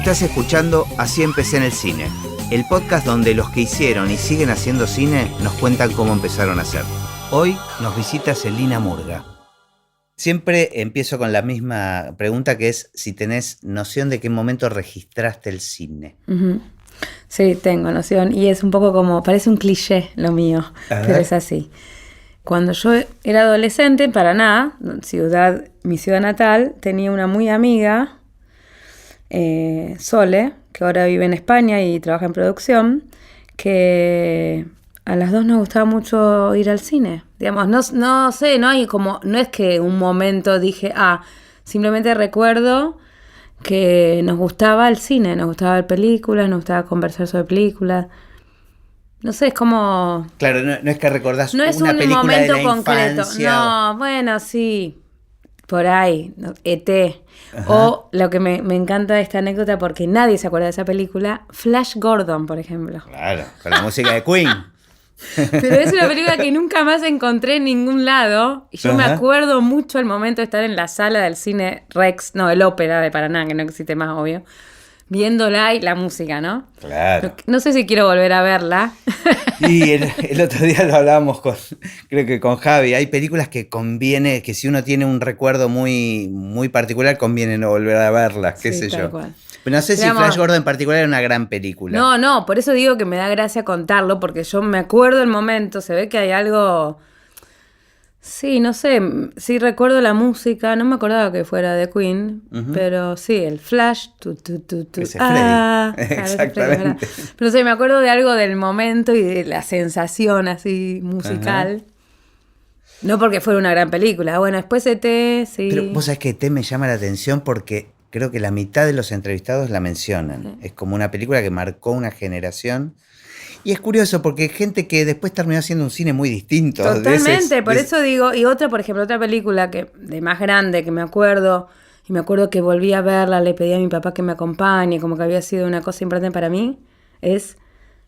Estás escuchando Así empecé en el cine, el podcast donde los que hicieron y siguen haciendo cine nos cuentan cómo empezaron a hacer. Hoy nos visita Celina Murga. Siempre empiezo con la misma pregunta, que es si tenés noción de qué momento registraste el cine. Uh-huh. Sí, tengo noción, y es un poco como, parece un cliché lo mío, pero es así. Cuando yo era adolescente, en Paraná, mi ciudad natal, tenía una muy amiga, Sole, que ahora vive en España y trabaja en producción, que a las dos nos gustaba mucho ir al cine. Digamos, no sé, no es que un momento dije, simplemente recuerdo que nos gustaba el cine, nos gustaba ver películas, nos gustaba conversar sobre películas. No sé, es como... Claro, no es que recordás no es una un película momento de la concreto. infancia. No, bueno, sí, por ahí, E.T. Ajá. O lo que me encanta de esta anécdota, porque nadie se acuerda de esa película, Flash Gordon, por ejemplo. Claro, con la música de Queen. Pero es una película que nunca más encontré en ningún lado. Y yo me acuerdo mucho el momento de estar en la sala del cine Rex, el Ópera de Paraná, que no existe más, obvio, viéndola y la música, ¿no? Claro. No sé si quiero volver a verla. Y el otro día lo hablábamos creo que con Javi. Hay películas que conviene, que si uno tiene un recuerdo muy, muy particular, conviene no volver a verlas, qué sé yo. Cual. Pero no sé si Flash Gordon en particular era una gran película. No, por eso digo que me da gracia contarlo, porque yo me acuerdo el momento, se ve que hay algo... Sí, no sé, sí recuerdo la música, no me acordaba que fuera de Queen, pero sí, el Flash, Ese es Freddy. Exactamente. Pero sí, me acuerdo de algo del momento y de la sensación así musical. No porque fuera una gran película, bueno, después E.T., sí. Pero vos sabés que E.T. me llama la atención porque creo que la mitad de los entrevistados la mencionan. Sí. Es como una película que marcó una generación. Y es curioso porque hay gente que después terminó haciendo un cine muy distinto. Totalmente, por eso digo, y otra, por ejemplo, otra película que de más grande que me acuerdo, y me acuerdo que volví a verla, le pedí a mi papá que me acompañe, como que había sido una cosa importante para mí, es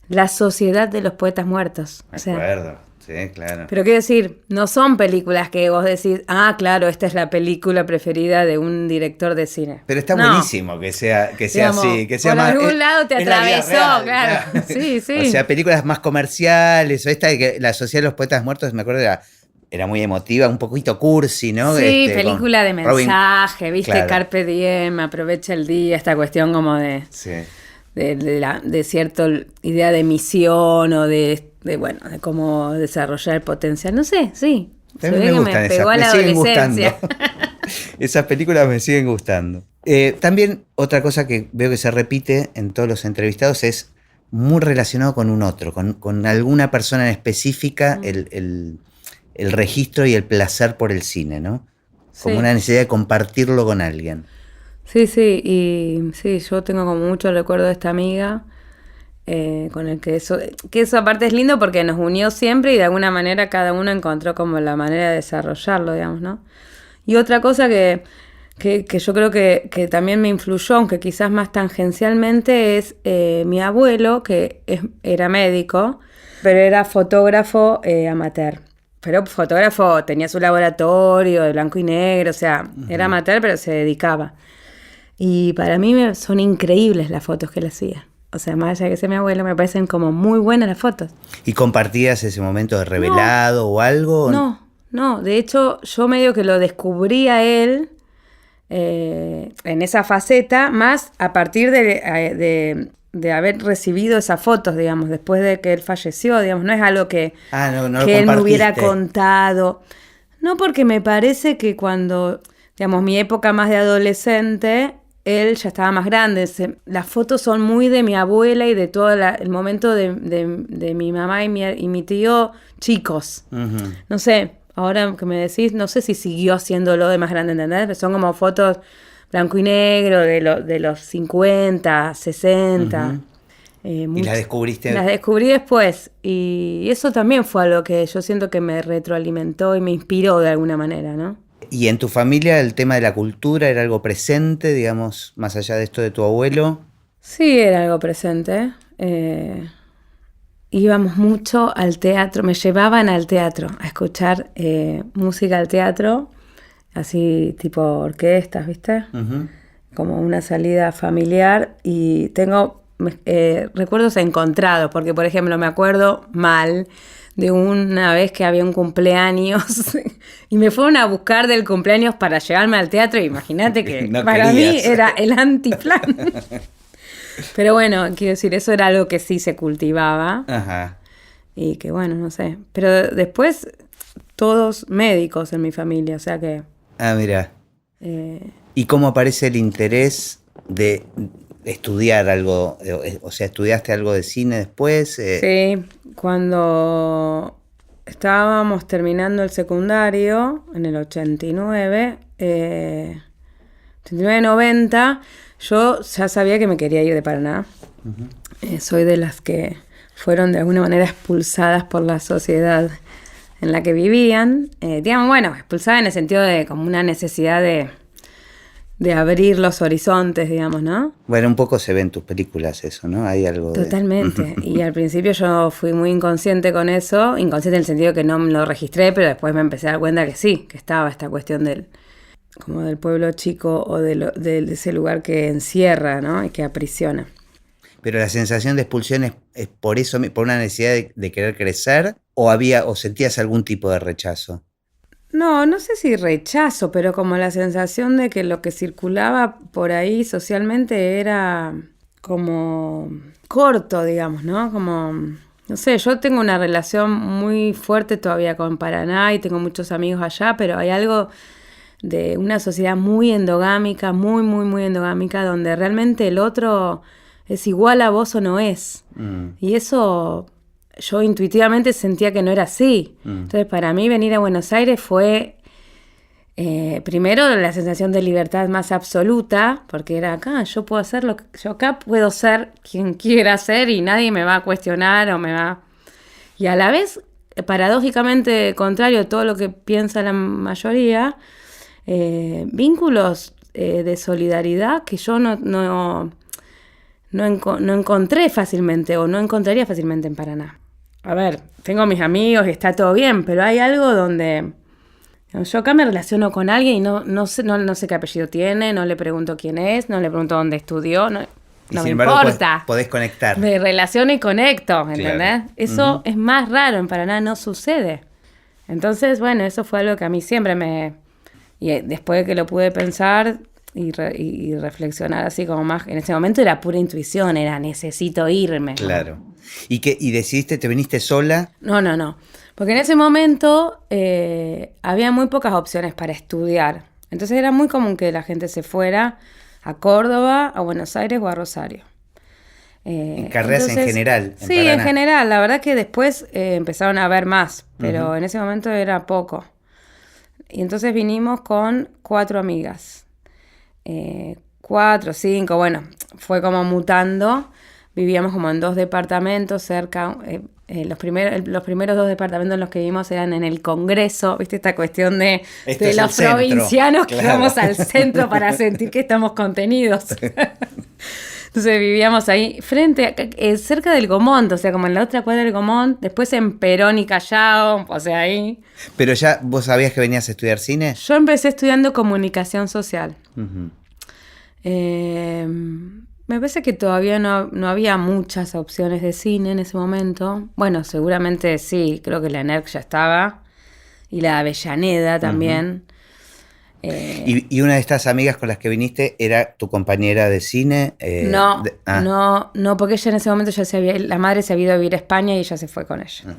La Sociedad de los Poetas Muertos. Me acuerdo, sí, claro. Pero quiero decir, no son películas que vos decís, claro, esta es la película preferida de un director de cine. Pero está buenísimo que sea digamos, así, que sea por más... algún lado te atravesó, real, claro. Sí. O sea, películas más comerciales, o esta de que La Sociedad de los Poetas Muertos, me acuerdo, era muy emotiva, un poquito cursi, ¿no? Sí, película de mensaje, ¿viste? Claro. Carpe diem, aprovecha el día, esta cuestión como de... Sí. De cierta idea de misión o de cómo desarrollar el potencial. No sé, sí. También me gustan me pegó a la adolescencia. Esas películas me siguen gustando. También otra cosa que veo que se repite en todos los entrevistados es muy relacionado con un otro, con alguna persona en específica, el registro y el placer por el cine, ¿no? Como una necesidad de compartirlo con alguien. Sí, y sí, yo tengo como mucho recuerdo de esta amiga, con el que eso aparte es lindo porque nos unió siempre y de alguna manera cada uno encontró como la manera de desarrollarlo, digamos, ¿no? Y otra cosa que yo creo que también me influyó, aunque quizás más tangencialmente, es mi abuelo, que era médico, pero era fotógrafo amateur. Pero fotógrafo, tenía su laboratorio de blanco y negro, o sea, era amateur, pero se dedicaba. Y para mí son increíbles las fotos que él hacía. O sea, más allá de que sea mi abuelo, me parecen como muy buenas las fotos. ¿Y compartías ese momento de revelado o algo? No. De hecho, yo medio que lo descubrí a él en esa faceta, más a partir de haber recibido esas fotos, digamos, después de que él falleció, digamos. No es algo que él me hubiera contado. No, porque me parece que cuando, digamos, mi época más de adolescente... Él ya estaba más grande. Las fotos son muy de mi abuela y de todo el momento de mi mamá y mi tío chicos. Uh-huh. No sé, ahora que me decís, no sé si siguió haciéndolo de más grande, ¿entendés? Pero son como fotos blanco y negro de los 50, 60. Uh-huh. ¿Y las descubriste? Las descubrí después. Y eso también fue algo que yo siento que me retroalimentó y me inspiró de alguna manera, ¿no? ¿Y en tu familia el tema de la cultura era algo presente, digamos, más allá de esto de tu abuelo? Sí, era algo presente. Íbamos mucho al teatro, me llevaban al teatro a escuchar música al teatro, así tipo orquestas, ¿viste? Uh-huh. como una salida familiar y tengo recuerdos encontrados, porque por ejemplo me acuerdo mal de una vez que había un cumpleaños y me fueron a buscar del cumpleaños para llevarme al teatro. Imagínate que No para querías. mí era el antiplan. Pero bueno, quiero decir, eso era algo que sí se cultivaba. Ajá. Y que bueno, no sé. Pero después, todos médicos en mi familia, o sea que... Ah, mira. eh, ¿Y cómo aparece el interés de estudiar algo? O sea, ¿estudiaste algo de cine después? sí, cuando estábamos terminando el secundario, en el 89, 89-90, yo ya sabía que me quería ir de Paraná. Soy de las que fueron de alguna manera expulsadas por la sociedad en la que vivían. Digamos, bueno, expulsadas en el sentido de como una necesidad de abrir los horizontes, digamos, ¿no? Bueno, un poco se ve en tus películas eso, ¿no? Hay algo de... Totalmente. Y al principio yo fui muy inconsciente con eso, inconsciente en el sentido que no me lo registré, pero después me empecé a dar cuenta que sí, que estaba esta cuestión como del pueblo chico o de ese lugar que encierra, ¿no? Y que aprisiona. Pero la sensación de expulsión es por eso, por una necesidad de querer crecer, o sentías algún tipo de rechazo. No sé si rechazo, pero como la sensación de que lo que circulaba por ahí socialmente era como corto, digamos, ¿no? Como, no sé, yo tengo una relación muy fuerte todavía con Paraná y tengo muchos amigos allá, pero hay algo de una sociedad muy endogámica, muy, muy, muy endogámica, donde realmente el otro es igual a vos o no es. Y eso... yo intuitivamente sentía que no era así. Entonces, para mí venir a Buenos Aires fue, primero, la sensación de libertad más absoluta, porque era acá, yo puedo hacer lo que... yo acá puedo ser quien quiera ser y nadie me va a cuestionar o me va... Y a la vez, paradójicamente, contrario a todo lo que piensa la mayoría, vínculos de solidaridad que yo no encontré fácilmente o no encontraría fácilmente en Paraná. A ver, tengo mis amigos y está todo bien, pero hay algo donde yo acá me relaciono con alguien y no sé qué apellido tiene, no le pregunto quién es, no le pregunto dónde estudió, no Y me sin embargo, importa. podés conectar. Me relaciono y conecto, ¿entendés? Claro. Eso es más raro, en Paraná no sucede. Entonces, bueno, eso fue algo que a mí siempre y después de que lo pude pensar y reflexionar así como más, en ese momento era pura intuición, era necesito irme. Claro. ¿Y decidiste, te viniste sola? No. Porque en ese momento había muy pocas opciones para estudiar. Entonces era muy común que la gente se fuera a Córdoba, a Buenos Aires o a Rosario. En carreras en general. Sí, Paraná. en general. La verdad que después empezaron a haber más, pero en ese momento era poco. Y entonces vinimos con 4 amigas. 4, 5, bueno, fue como mutando. Vivíamos como en 2 departamentos cerca. Los primeros 2 departamentos en los que vivimos eran en el Congreso, ¿viste? Esta cuestión de los provincianos que vamos al centro para sentir que estamos contenidos. Entonces vivíamos ahí cerca del Gomont, o sea, como en la otra cuadra del Gomont, después en Perón y Callao, o sea, ahí. ¿Pero ya vos sabías que venías a estudiar cine? Yo empecé estudiando comunicación social. Uh-huh. Me parece que todavía no había muchas opciones de cine en ese momento. Bueno, seguramente sí, creo que la NERC ya estaba. Y la Avellaneda también. ¿Y una de estas amigas con las que viniste era tu compañera de cine? No, porque ella en ese momento la madre se había ido a vivir a España y ella se fue con ella. Uh-huh.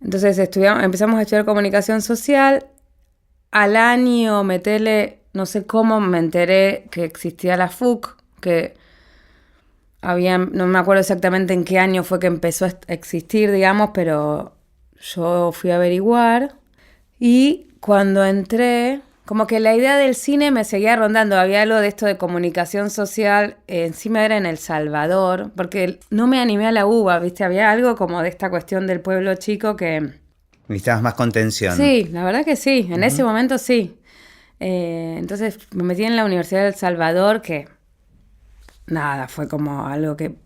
Entonces empezamos a estudiar comunicación social. Al año, no sé cómo me enteré que existía la FUC, que no me acuerdo exactamente en qué año fue que empezó a existir, digamos, pero yo fui a averiguar. Y cuando entré, como que la idea del cine me seguía rondando. Había algo de esto de comunicación social, encima era en El Salvador, porque no me animé a la UBA, ¿viste? Había algo como de esta cuestión del pueblo chico que... Necesitabas más contención. Sí, la verdad que sí, en ese momento sí. Entonces me metí en la Universidad de El Salvador, que nada, fue como algo que...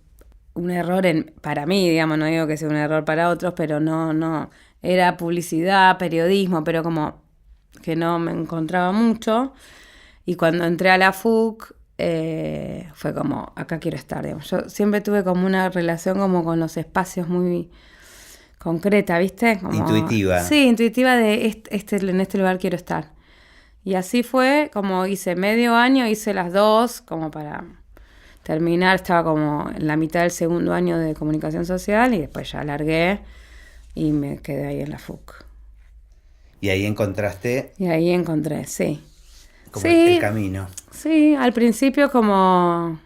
un error para mí, digamos, no digo que sea un error para otros, pero no... Era publicidad, periodismo, pero como que no me encontraba mucho. Y cuando entré a la FUC, fue como, acá quiero estar, digamos. Yo siempre tuve como una relación como con los espacios muy concreta, ¿viste? Como, intuitiva. Sí, intuitiva de en este lugar quiero estar. Y así fue, como hice medio año, hice las 2, como para terminar, estaba como en la mitad del segundo año de comunicación social y después ya largué y me quedé ahí en la FUC. Y ahí encontraste... Y ahí encontré, sí. Como el camino. Sí, al principio como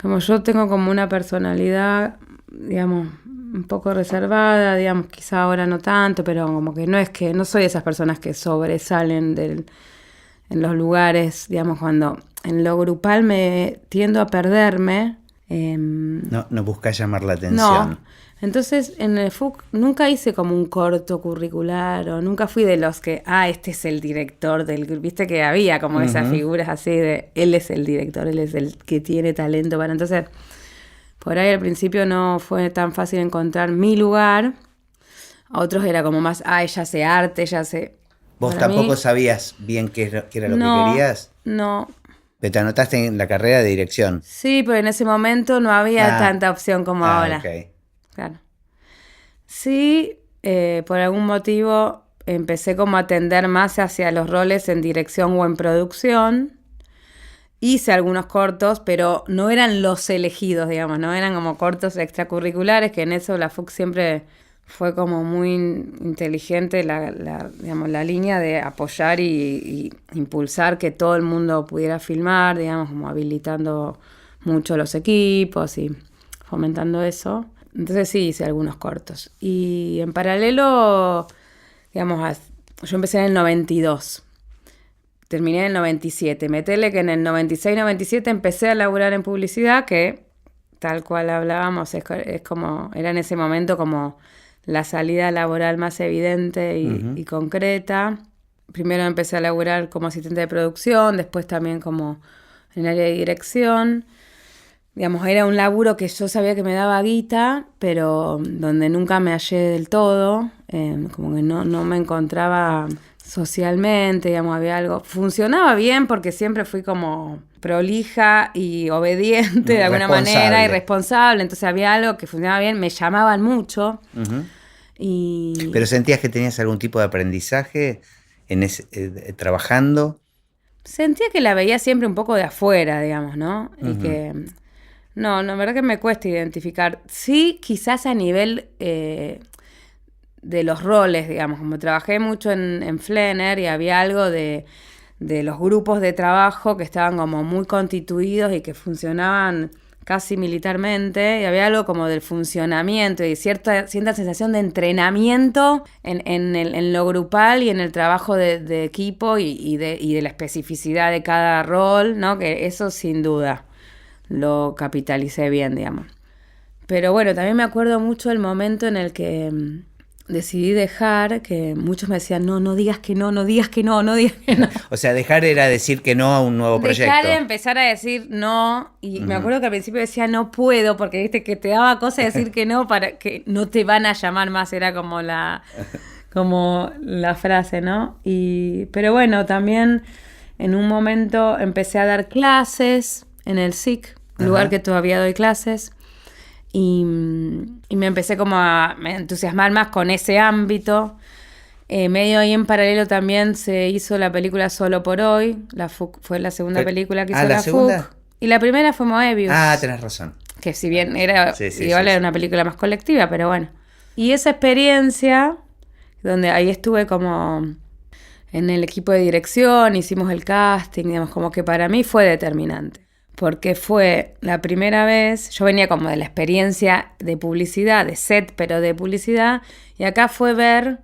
yo tengo como una personalidad, digamos, un poco reservada, digamos, quizá ahora no tanto, pero como que no soy de esas personas que sobresalen en los lugares, digamos, cuando en lo grupal me tiendo a perderme. No buscas llamar la atención. No. Entonces, en el FUC nunca hice como un corto curricular o nunca fui de los que, este es el director del grupo. Viste que había como esas figuras así de, él es el director, él es el que tiene talento para... Entonces, por ahí al principio no fue tan fácil encontrar mi lugar. A otros era como más, ella hace arte, ella hace... ¿Vos Para tampoco mí, sabías bien qué era lo que querías? No. Pero te anotaste en la carrera de dirección. Sí, pero en ese momento no había tanta opción como ahora. Okay. Claro. Sí, por algún motivo empecé como a tender más hacia los roles en dirección o en producción. Hice algunos cortos, pero no eran los elegidos, digamos, no eran como cortos extracurriculares, que en eso la FUC siempre fue como muy inteligente digamos, la línea de apoyar y impulsar que todo el mundo pudiera filmar, digamos, como habilitando mucho los equipos y fomentando eso. Entonces sí, hice algunos cortos. Y en paralelo, digamos, yo empecé en el 92. Terminé en el 97. Metele que en el 96-97 empecé a laburar en publicidad, que tal cual hablábamos, es como, era en ese momento como la salida laboral más evidente y concreta. Primero empecé a laburar como asistente de producción, después también como en el área de dirección. Digamos, era un laburo que yo sabía que me daba guita, pero donde nunca me hallé del todo, como que no me encontraba socialmente, digamos, había algo. Funcionaba bien porque siempre fui como prolija y obediente de alguna manera y responsable, entonces había algo que funcionaba bien, me llamaban mucho. ¿Pero sentías que tenías algún tipo de aprendizaje trabajando? Sentía que la veía siempre un poco de afuera, digamos, ¿no? Y que... No, la verdad que me cuesta identificar. Sí, quizás a nivel de los roles, digamos, como trabajé mucho en Flenner y había algo de los grupos de trabajo que estaban como muy constituidos y que funcionaban casi militarmente, y había algo como del funcionamiento y cierta sensación de entrenamiento en lo grupal y en el trabajo de equipo y de la especificidad de cada rol, ¿no? Que eso sin duda lo capitalicé bien, digamos. Pero bueno, también me acuerdo mucho el momento en el que decidí dejar, que muchos me decían, no digas que no digas que no. O sea, dejar era decir que no a un nuevo proyecto. Dejar de empezar a decir no, y me acuerdo que al principio decía no puedo, porque viste que te daba cosa decir que no, para que no te van a llamar más, era como la frase, ¿no? Pero bueno, también en un momento empecé a dar clases en el SIC, lugar que todavía doy clases, y me empecé como a entusiasmar más con ese ámbito. Medio ahí en paralelo también se hizo la película Solo por Hoy. La FUC fue la segunda película que hizo la FUC. Y la primera fue Moebius. Tenés razón. Que si bien era era una película más colectiva, pero bueno. Y esa experiencia, donde ahí estuve como en el equipo de dirección, hicimos el casting, digamos, como que para mí fue determinante. Porque fue la primera vez, yo venía como de la experiencia de publicidad, de set, pero de publicidad, y acá fue ver,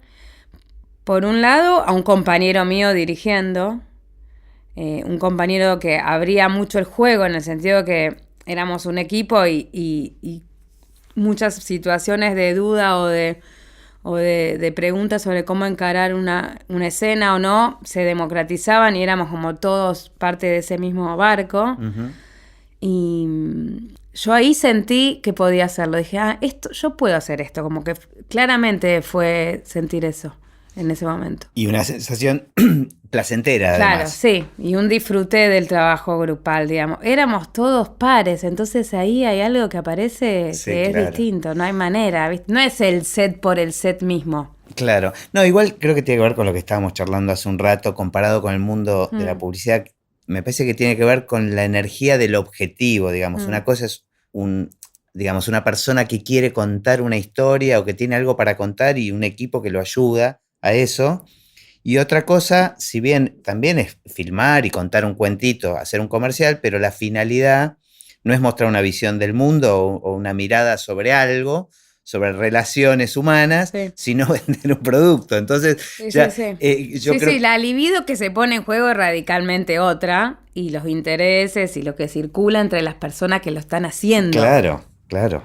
por un lado, a un compañero mío dirigiendo, un compañero que abría mucho el juego en el sentido que éramos un equipo y muchas situaciones de duda o de preguntas sobre cómo encarar una escena o no, se democratizaban y éramos como todos parte de ese mismo barco. Y yo ahí sentí que podía hacerlo. Dije, yo puedo hacer esto. Como que claramente fue sentir eso. en ese momento. Y una sensación placentera, Claro, además. sí, y un disfrute del trabajo grupal, digamos. Éramos todos pares, entonces ahí hay algo que aparece Sí, que es claro. distinto, no hay manera, ¿viste? No es el set por el set mismo. Claro. No, igual creo que tiene que ver con lo que estábamos charlando hace un rato, comparado con el mundo de la publicidad. Me parece que tiene que ver con la energía del objetivo, digamos. Una cosa es digamos, una persona que quiere contar una historia o que tiene algo para contar y un equipo que lo ayuda a eso. Y otra cosa, si bien también es filmar y contar un cuentito, hacer un comercial, pero la finalidad no es mostrar una visión del mundo o una mirada sobre algo, sobre relaciones humanas, Sí. sino vender un producto. Entonces, Sí, ya, sí. yo Sí, creo sí, la libido que se pone en juego es radicalmente otra, y los intereses y lo que circula entre las personas que lo están haciendo. Claro, claro.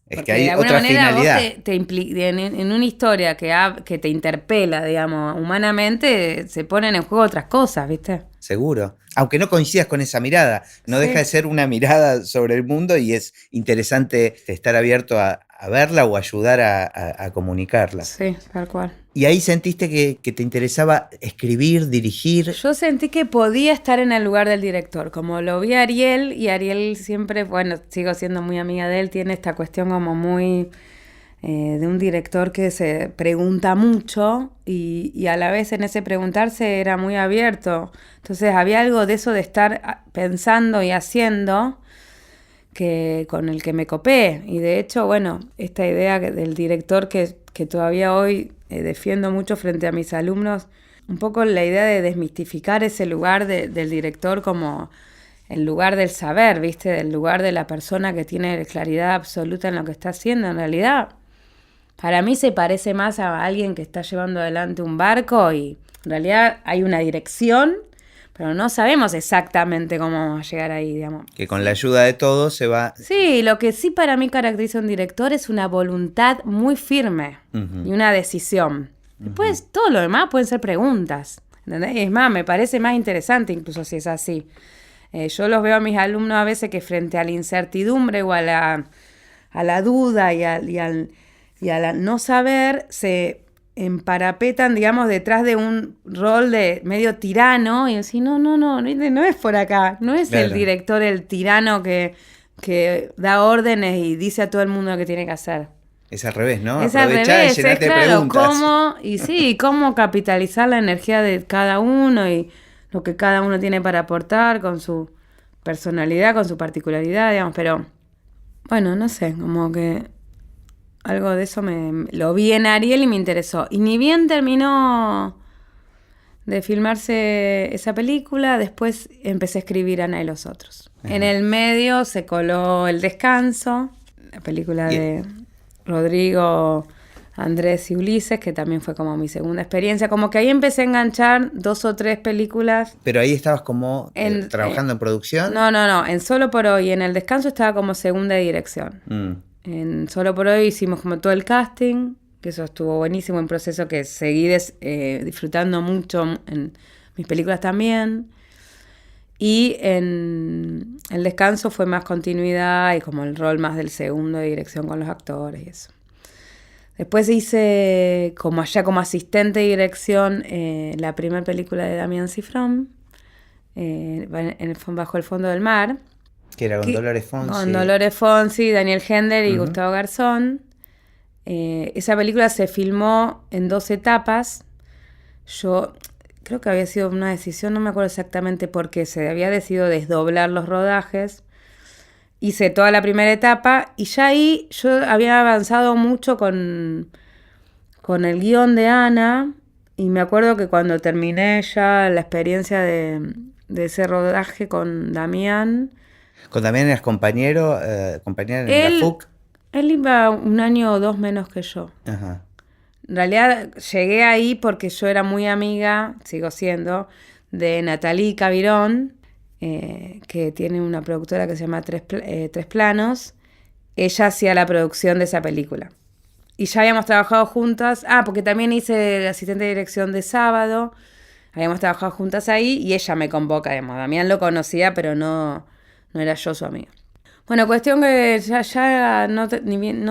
Es Porque que hay de alguna otra manera finalidad. vos en una historia que te interpela, digamos, humanamente, se ponen en juego otras cosas, ¿viste? Seguro. Aunque no coincidas con esa mirada, no Sí. deja de ser una mirada sobre el mundo y es interesante estar abierto a verla o ayudar a comunicarla. Sí, tal cual. ¿Y ahí sentiste que te interesaba escribir, dirigir? Yo sentí que podía estar en el lugar del director, como lo vi a Ariel, y Ariel siempre, bueno, sigo siendo muy amiga de él, tiene esta cuestión como muy de un director que se pregunta mucho y a la vez en ese preguntarse era muy abierto. Entonces había algo de eso de estar pensando y haciendo que con el que me copé. Y de hecho, bueno, esta idea del director que todavía hoy defiendo mucho frente a mis alumnos, un poco la idea de desmistificar ese lugar del director como el lugar del saber, ¿viste? Del lugar de la persona que tiene claridad absoluta en lo que está haciendo. En realidad, para mí se parece más a alguien que está llevando adelante un barco y en realidad hay una dirección, pero no sabemos exactamente cómo vamos a llegar ahí, digamos. Que con la ayuda de todos se va... Sí, lo que sí para mí caracteriza a un director es una voluntad muy firme y una decisión. Después, todo lo demás pueden ser preguntas, ¿entendés? Es más, me parece más interesante incluso si es así. Yo los veo a mis alumnos a veces que frente a la incertidumbre o a la duda y al no saber se emparapetan, digamos, detrás de un rol de medio tirano y decir, no es por acá, no es Claro. el director el tirano que da órdenes y dice a todo el mundo lo que tiene que hacer. Es al revés, ¿no? Es al Aprovechá revés, y llenate es de claro, preguntas. cómo capitalizar la energía de cada uno y lo que cada uno tiene para aportar con su personalidad, con su particularidad, digamos, pero bueno, no sé, como que algo de eso lo vi en Ariel y me interesó. Y ni bien terminó de filmarse esa película, después empecé a escribir Ana y los otros. Ajá. En el medio se coló El Descanso, la película de Rodrigo, Andrés y Ulises, que también fue como mi segunda experiencia. Como que ahí empecé a enganchar 2 o 3 películas. Pero ahí estabas como trabajando en producción. No, en Solo por Hoy. En El Descanso estaba como segunda dirección. En Solo por Hoy hicimos como todo el casting, que eso estuvo buenísimo, un proceso que seguí disfrutando mucho en mis películas también. Y en El Descanso fue más continuidad y como el rol más del segundo de dirección con los actores y eso. Después hice como asistente de dirección la primera película de Damián Cifrón, Bajo el fondo del mar. Que era con Dolores Fonsi. Con Dolores Fonsi, Daniel Hender y Gustavo Garzón. Esa película se filmó en 2 etapas. Yo creo que había sido una decisión, no me acuerdo exactamente por qué, se había decidido desdoblar los rodajes. Hice toda la primera etapa y ya ahí yo había avanzado mucho con el guión de Ana y me acuerdo que cuando terminé ya la experiencia de ese rodaje con Damián... ¿Con Damián eras compañera en la FUC? Él iba 1 año o 2 menos que yo. Ajá. En realidad llegué ahí porque yo era muy amiga, sigo siendo, de Nathalie Cavirón, que tiene una productora que se llama Tres Planos. Ella hacía la producción de esa película. Y ya habíamos trabajado juntas. Porque también hice asistente de dirección de Sábado. Habíamos trabajado juntas ahí y ella me convoca, digamos. Damián lo conocía, pero no era yo su amiga. Bueno, cuestión que ya no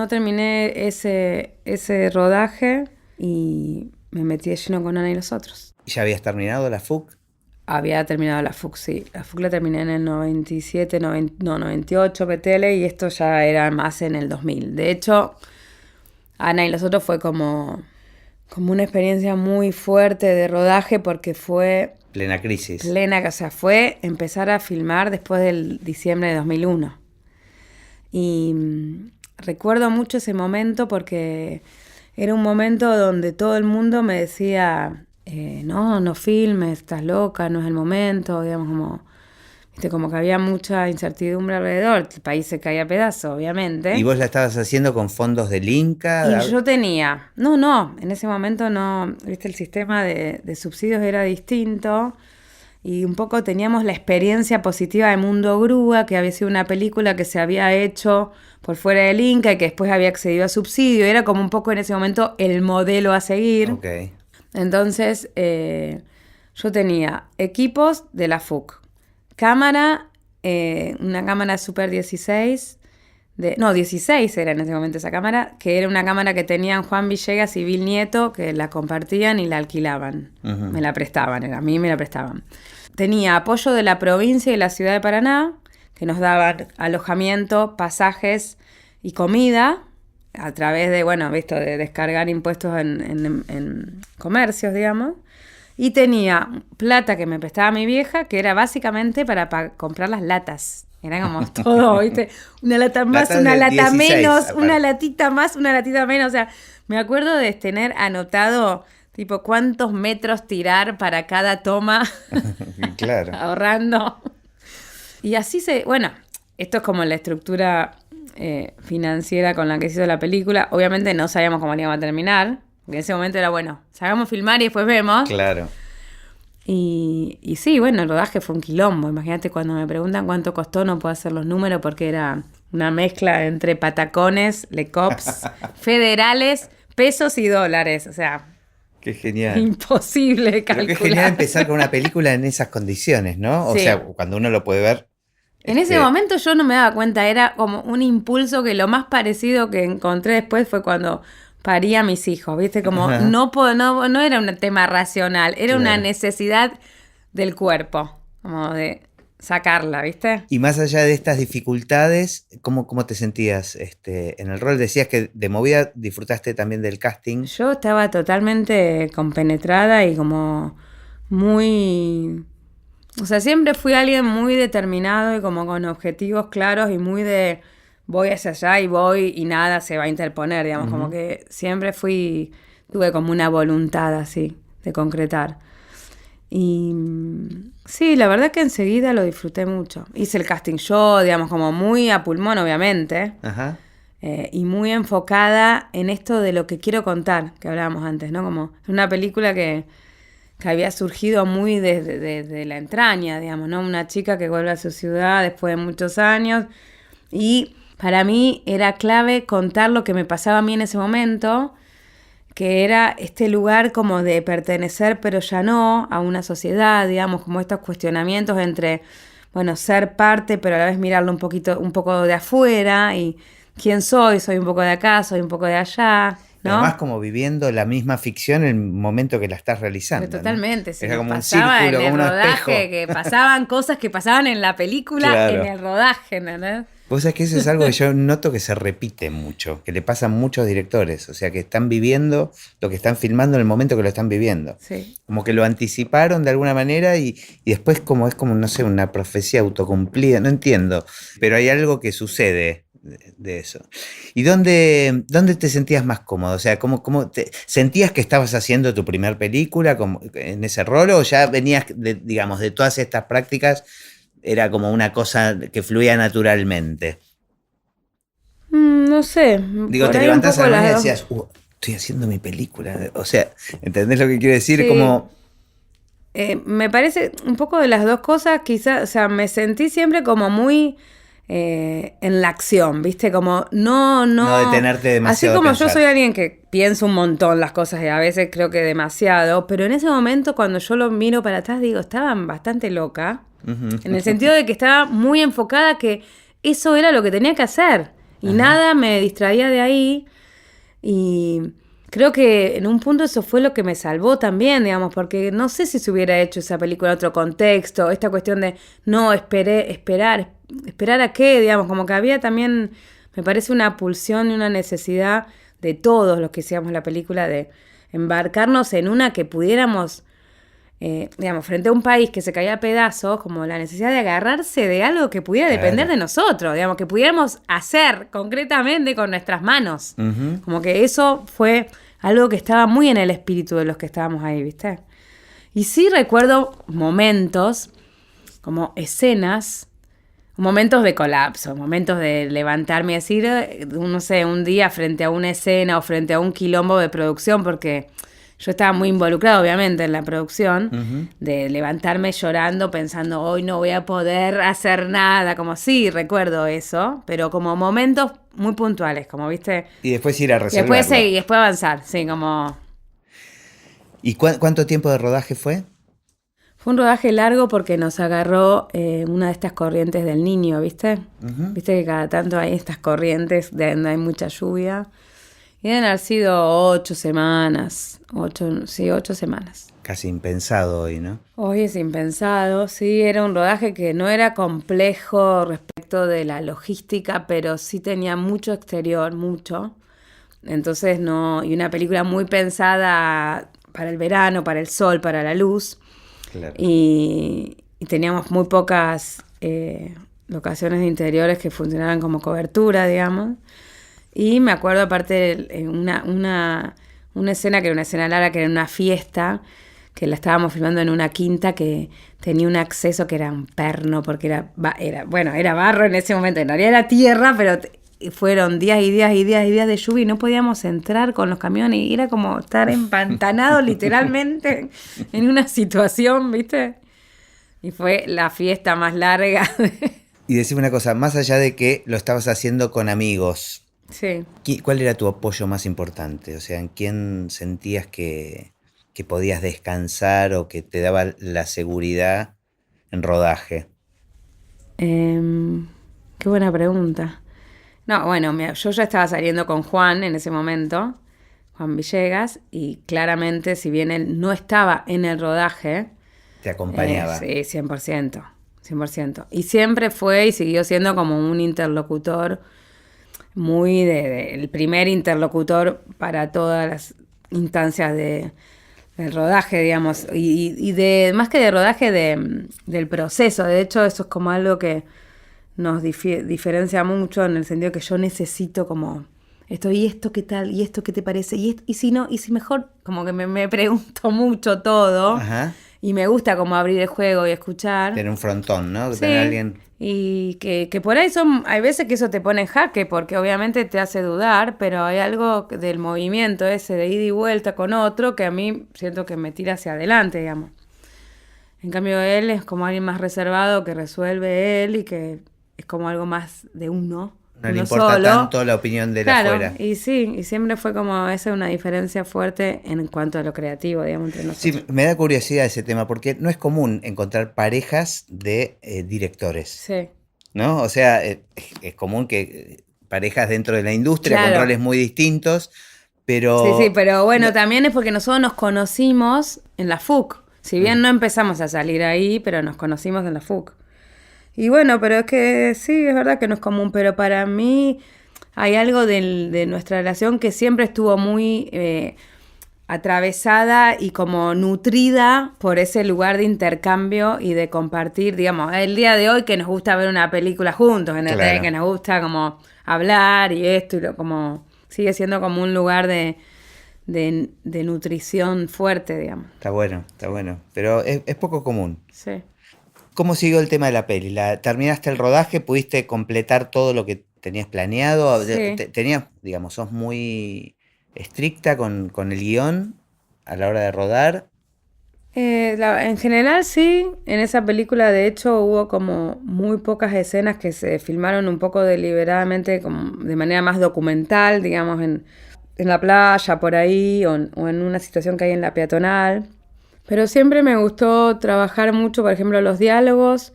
terminé ese rodaje y me metí de lleno con Ana y los otros. ¿Ya habías terminado la FUC? Había terminado la FUC, sí. La FUC la terminé en el 97, 98 PTL, y esto ya era más en el 2000. De hecho, Ana y los otros fue como una experiencia muy fuerte de rodaje, porque fue... Plena crisis. O sea, fue empezar a filmar después del diciembre de 2001. Y recuerdo mucho ese momento porque era un momento donde todo el mundo me decía... no filmes, estás loca, no es el momento, digamos, como que había mucha incertidumbre alrededor, el país se caía a pedazos, obviamente. ¿Y vos la estabas haciendo con fondos del Inca? Y yo tenía, en ese momento no, viste, el sistema de subsidios era distinto, y un poco teníamos la experiencia positiva de Mundo Grúa, que había sido una película que se había hecho por fuera del Inca y que después había accedido a subsidio, era como un poco en ese momento el modelo a seguir. Okay. Entonces, yo tenía equipos de la FUC, cámara, una cámara Super 16, 16 era en ese momento esa cámara, que era una cámara que tenían Juan Villegas y Bill Nieto, que la compartían y la alquilaban, me la prestaban, a mí me la prestaban. Tenía apoyo de la provincia y la ciudad de Paraná, que nos daban alojamiento, pasajes y comida, a través de, de descargar impuestos en comercios, digamos. Y tenía plata que me prestaba mi vieja, que era básicamente para comprar las latas. Era como todo, ¿viste? Una lata más, una lata 16, menos, aparte. Una latita más, una latita menos. O sea, me acuerdo de tener anotado, tipo, cuántos metros tirar para cada toma. Claro. Ahorrando. Y así esto es como la estructura... financiera con la que se hizo la película. Obviamente no sabíamos cómo íbamos a terminar, porque en ese momento era salgamos a filmar y después vemos. Claro. Y sí, el rodaje fue un quilombo. Imagínate, cuando me preguntan cuánto costó, no puedo hacer los números porque era una mezcla entre patacones, lecops, federales, pesos y dólares. O sea, qué genial. Imposible de calcular. Pero qué genial empezar con una película en esas condiciones, ¿no? O sea, cuando uno lo puede ver. En ese momento yo no me daba cuenta, era como un impulso que lo más parecido que encontré después fue cuando parí a mis hijos, ¿viste? Como no era un tema racional, era una necesidad del cuerpo, como de sacarla, ¿viste? Y más allá de estas dificultades, ¿cómo te sentías en el rol? Decías que de movida disfrutaste también del casting. Yo estaba totalmente compenetrada y como muy... O sea, siempre fui alguien muy determinado y como con objetivos claros y muy de voy hacia allá y voy y nada se va a interponer, digamos, como que siempre tuve como una voluntad así de concretar. Y sí, la verdad que enseguida lo disfruté mucho. Hice el casting yo, digamos, como muy a pulmón, obviamente. Ajá. Y muy enfocada en esto de lo que quiero contar, que hablábamos antes, ¿no? Como una película que había surgido muy desde la entraña, digamos, ¿no? Una chica que vuelve a su ciudad después de muchos años. Y para mí era clave contar lo que me pasaba a mí en ese momento, que era este lugar como de pertenecer, pero ya no, a una sociedad, digamos, como estos cuestionamientos entre, ser parte, pero a la vez mirarlo un poco de afuera, y quién soy un poco de acá, soy un poco de allá, ¿no? Además, como viviendo la misma ficción en el momento que la estás realizando. Pero totalmente, ¿no? sí. Era como un pasaba círculo, en como el un rodaje, espejo. que pasaban cosas que pasaban en la película, Claro. en el rodaje, ¿no? Vos sabés que eso es algo que yo noto que se repite mucho, que le pasa a muchos directores, o sea, que están viviendo lo que están filmando en el momento que lo están viviendo. Sí. Como que lo anticiparon de alguna manera y después es como, no sé, una profecía autocumplida, no entiendo, pero hay algo que sucede de eso. ¿Y dónde te sentías más cómodo? O sea, ¿cómo sentías que estabas haciendo tu primer película en ese rol o ya venías, de todas estas prácticas? Era como una cosa que fluía naturalmente. No sé. Te levantás a la mañana y decías, estoy haciendo mi película. O sea, ¿entendés lo que quiero decir? Sí. Como... me parece un poco de las dos cosas, quizás, o sea, me sentí siempre como muy en la acción, ¿viste? Como no detenerte demasiado. Así como yo soy alguien que piensa un montón las cosas y a veces creo que demasiado, pero en ese momento cuando yo lo miro para atrás digo, estaba bastante loca. En el sentido de que estaba muy enfocada que eso era lo que tenía que hacer. Y nada me distraía de ahí. Y creo que en un punto eso fue lo que me salvó también, digamos, porque no sé si se hubiera hecho esa película en otro contexto, esta cuestión de no esperar a qué, digamos, como que había también, me parece una pulsión y una necesidad de todos los que hacíamos la película de embarcarnos en una que pudiéramos, digamos, frente a un país que se caía a pedazos, como la necesidad de agarrarse de algo que pudiera depender de nosotros, digamos, que pudiéramos hacer concretamente con nuestras manos. Ujú. Como que eso fue algo que estaba muy en el espíritu de los que estábamos ahí, ¿viste? Y sí recuerdo momentos, como escenas, momentos de colapso, momentos de levantarme y decir, no sé, un día frente a una escena o frente a un quilombo de producción, porque yo estaba muy involucrada, obviamente, en la producción, de levantarme llorando, pensando, hoy no voy a poder hacer nada, como sí, recuerdo eso, pero como momentos muy puntuales, como, ¿viste? Y después ir a Y resolverlo. después seguir, y después avanzar, sí, como... ¿Y cuánto tiempo de rodaje fue? Fue un rodaje largo porque nos agarró una de estas corrientes del Niño, ¿viste? Viste que cada tanto hay estas corrientes de donde hay mucha lluvia. Y deben haber sido 8 semanas. 8 semanas. Casi impensado hoy, ¿no? Hoy es impensado, sí, era un rodaje que no era complejo respecto de la logística, pero sí tenía mucho exterior, mucho. Entonces no, y una película muy pensada para el verano, para el sol, para la luz. Claro. Y teníamos muy pocas locaciones de interiores que funcionaban como cobertura, digamos. Y me acuerdo aparte una escena que era una escena larga, que era una fiesta, que la estábamos filmando en una quinta que tenía un acceso que era un perno, porque era barro en ese momento, en realidad era tierra, pero fueron días y días y días y días de lluvia y no podíamos entrar con los camiones y era como estar empantanado literalmente en una situación, ¿viste? Y fue la fiesta más larga. Y decime una cosa, más allá de que lo estabas haciendo con amigos, Sí. ¿cuál era tu apoyo más importante? O sea, ¿en quién sentías que podías descansar o que te daba la seguridad en rodaje? Qué buena pregunta. No, bueno, yo ya estaba saliendo con Juan en ese momento, Juan Villegas, y claramente, si bien él no estaba en el rodaje, ¿Te acompañaba? sí, 100%, 100%. Y siempre fue y siguió siendo como un interlocutor muy el primer interlocutor para todas las instancias del rodaje, digamos, y de más que de rodaje, del proceso. De hecho, eso es como algo que nos diferencia mucho en el sentido que yo necesito como esto, y esto qué tal, y esto qué te parece, y si no, y si mejor, como que me pregunto mucho todo. Ajá. Y me gusta como abrir el juego y escuchar. Tener un frontón, ¿no? Sí, Tener alguien... y que por ahí hay veces que eso te pone en jaque, porque obviamente te hace dudar, pero hay algo del movimiento ese de ida y vuelta con otro que a mí siento que me tira hacia adelante, digamos. En cambio él es como alguien más reservado que resuelve él y que es como algo más de uno. No le uno importa solo. tanto la opinión de la afuera. Y sí, y siempre fue como esa una diferencia fuerte en cuanto a lo creativo, digamos, entre nosotros. Sí, me da curiosidad ese tema, porque no es común encontrar parejas de directores, Sí. ¿no? O sea, es común que parejas dentro de la industria Claro. con roles muy distintos, pero... Sí, pero bueno, también es porque nosotros nos conocimos en la FUC. Si bien no empezamos a salir ahí, pero nos conocimos en la FUC. Y bueno, pero es que sí, es verdad que no es común, pero para mí hay algo de nuestra relación que siempre estuvo muy atravesada y como nutrida por ese lugar de intercambio y de compartir, digamos, el día de hoy que nos gusta ver una película juntos, en el Claro. que nos gusta como hablar y esto, y como sigue siendo como un lugar de nutrición fuerte, digamos. Está bueno, pero es poco común. Sí. ¿Cómo siguió el tema de la peli? ¿Terminaste el rodaje? ¿Pudiste completar todo lo que tenías planeado? Sí. Sos muy estricta con el guión a la hora de rodar. En general sí, en esa película de hecho hubo como muy pocas escenas que se filmaron un poco deliberadamente, como de manera más documental, digamos, en la playa por ahí o en una situación que hay en la peatonal. Pero siempre me gustó trabajar mucho, por ejemplo, los diálogos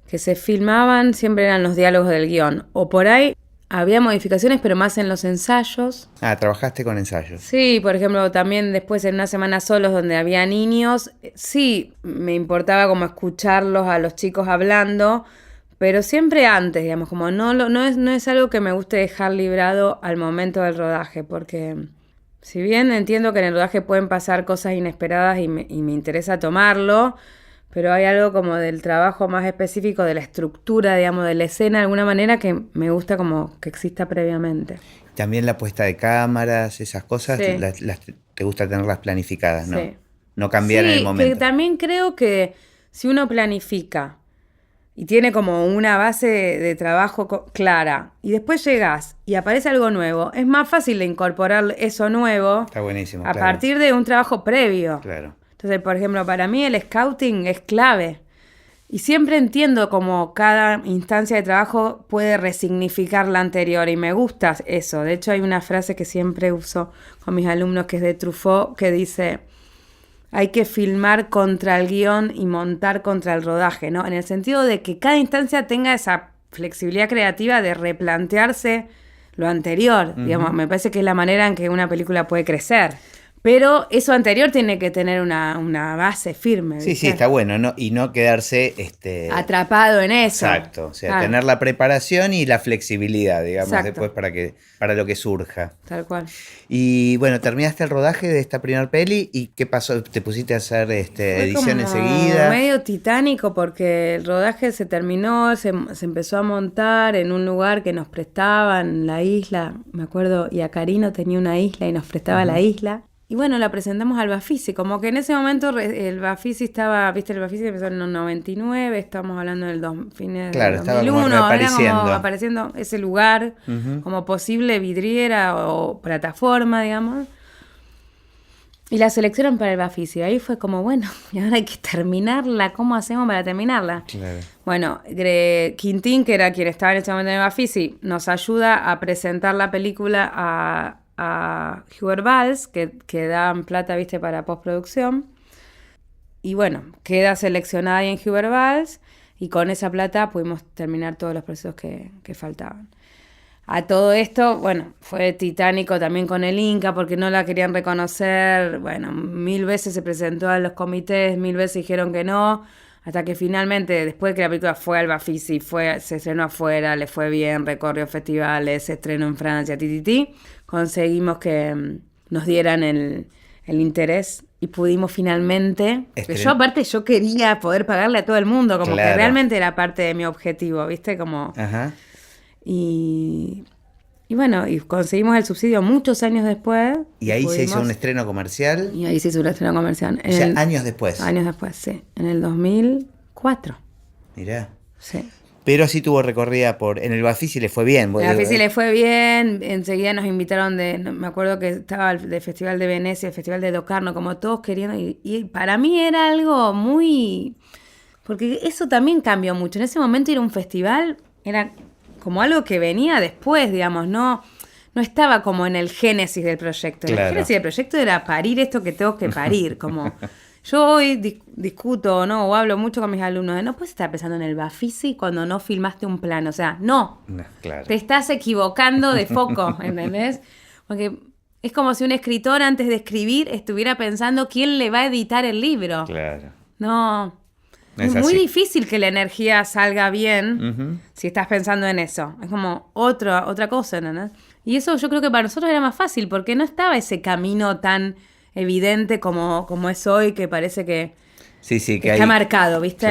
que se filmaban, siempre eran los diálogos del guión. O por ahí había modificaciones, pero más en los ensayos. Trabajaste con ensayos. Sí, por ejemplo, también después en Una semana solos donde había niños, sí, me importaba como escucharlos a los chicos hablando, pero siempre antes, digamos, como no es algo que me guste dejar librado al momento del rodaje, porque si bien entiendo que en el rodaje pueden pasar cosas inesperadas y me interesa tomarlo, pero hay algo como del trabajo más específico, de la estructura, digamos, de la escena, de alguna manera que me gusta como que exista previamente. También la puesta de cámaras, esas cosas, Sí. te gusta tenerlas planificadas, ¿no? Sí. No cambiar en el momento. Que también creo que si uno planifica y tiene como una base de trabajo clara, y después llegás y aparece algo nuevo, es más fácil de incorporar eso nuevo Está buenísimo, a claro. partir de un trabajo previo. Claro. Entonces, por ejemplo, para mí el scouting es clave. Y siempre entiendo cómo cada instancia de trabajo puede resignificar la anterior, y me gusta eso. De hecho, hay una frase que siempre uso con mis alumnos que es de Truffaut, que dice: hay que filmar contra el guión y montar contra el rodaje, ¿no? En el sentido de que cada instancia tenga esa flexibilidad creativa de replantearse lo anterior. Digamos, me parece que es la manera en que una película puede crecer. Pero eso anterior tiene que tener una base firme. Sí, ¿viste? sí, está bueno, ¿no? Y no quedarse atrapado en eso. Exacto, o sea, Claro. tener la preparación y la flexibilidad, digamos, Exacto. después para lo que surja. Tal cual. Y bueno, terminaste el rodaje de esta primera peli y ¿qué pasó? ¿Te pusiste a hacer Fue edición como enseguida? medio titánico porque el rodaje se terminó, se empezó a montar en un lugar que nos prestaban, la isla, me acuerdo, y a Carino tenía una isla y nos prestaba la isla. Y bueno, la presentamos al Bafisi, como que en ese momento el Bafisi estaba, viste, el Bafisi empezó en el 99, estamos hablando del fines Claro, del estaba 2001, como era reapareciendo. como apareciendo ese lugar como posible vidriera o plataforma, digamos. Y la seleccionaron para el Bafisi. Ahí fue como, bueno, y ahora hay que terminarla. ¿Cómo hacemos para terminarla? Claro. Bueno, Quintín, que era quien estaba en ese momento en el Bafisi, nos ayuda a presentar la película a Hubert Valls, que dan plata, viste, para postproducción. Y bueno, queda seleccionada ahí en Hubert Valls, y con esa plata pudimos terminar todos los procesos que faltaban. A todo esto, bueno, fue titánico también con el Inca porque no la querían reconocer. Bueno, 1000 veces se presentó a los comités, 1000 veces dijeron que no, hasta que finalmente, después de que la película fue al Bafisi, se estrenó afuera, le fue bien, recorrió festivales, se estrenó en Francia, conseguimos que nos dieran el interés y pudimos finalmente. Yo aparte yo quería poder pagarle a todo el mundo, como Claro. que realmente era parte de mi objetivo, ¿viste? Como... Ajá. Y bueno, y conseguimos el subsidio muchos años después. Y ahí se hizo un estreno comercial. Y ahí se hizo un estreno comercial. O sea, años después. Años después, sí. En el 2004. Mirá. Sí. Pero sí tuvo recorrida en el Bafisi le fue bien. En el Bafisi le fue bien. Enseguida nos invitaron me acuerdo que estaba el Festival de Venecia, el Festival de Locarno, como todos queriendo. Y para mí era algo muy... Porque eso también cambió mucho. En ese momento ir a un festival era como algo que venía después, digamos, no estaba como en el génesis del proyecto. Claro. El génesis del proyecto era parir esto que tengo que parir, como yo hoy discuto, ¿no? O hablo mucho con mis alumnos de no puedes estar pensando en el Bafisi cuando no filmaste un plano, o sea, no, claro. Te estás equivocando de foco, ¿entendés? Porque es como si un escritor antes de escribir estuviera pensando quién le va a editar el libro. Claro. No. Es muy difícil que la energía salga bien si estás pensando en eso. Es como otra cosa, ¿no? Y eso yo creo que para nosotros era más fácil porque no estaba ese camino tan evidente como es hoy, que parece que, que está marcado, ¿viste?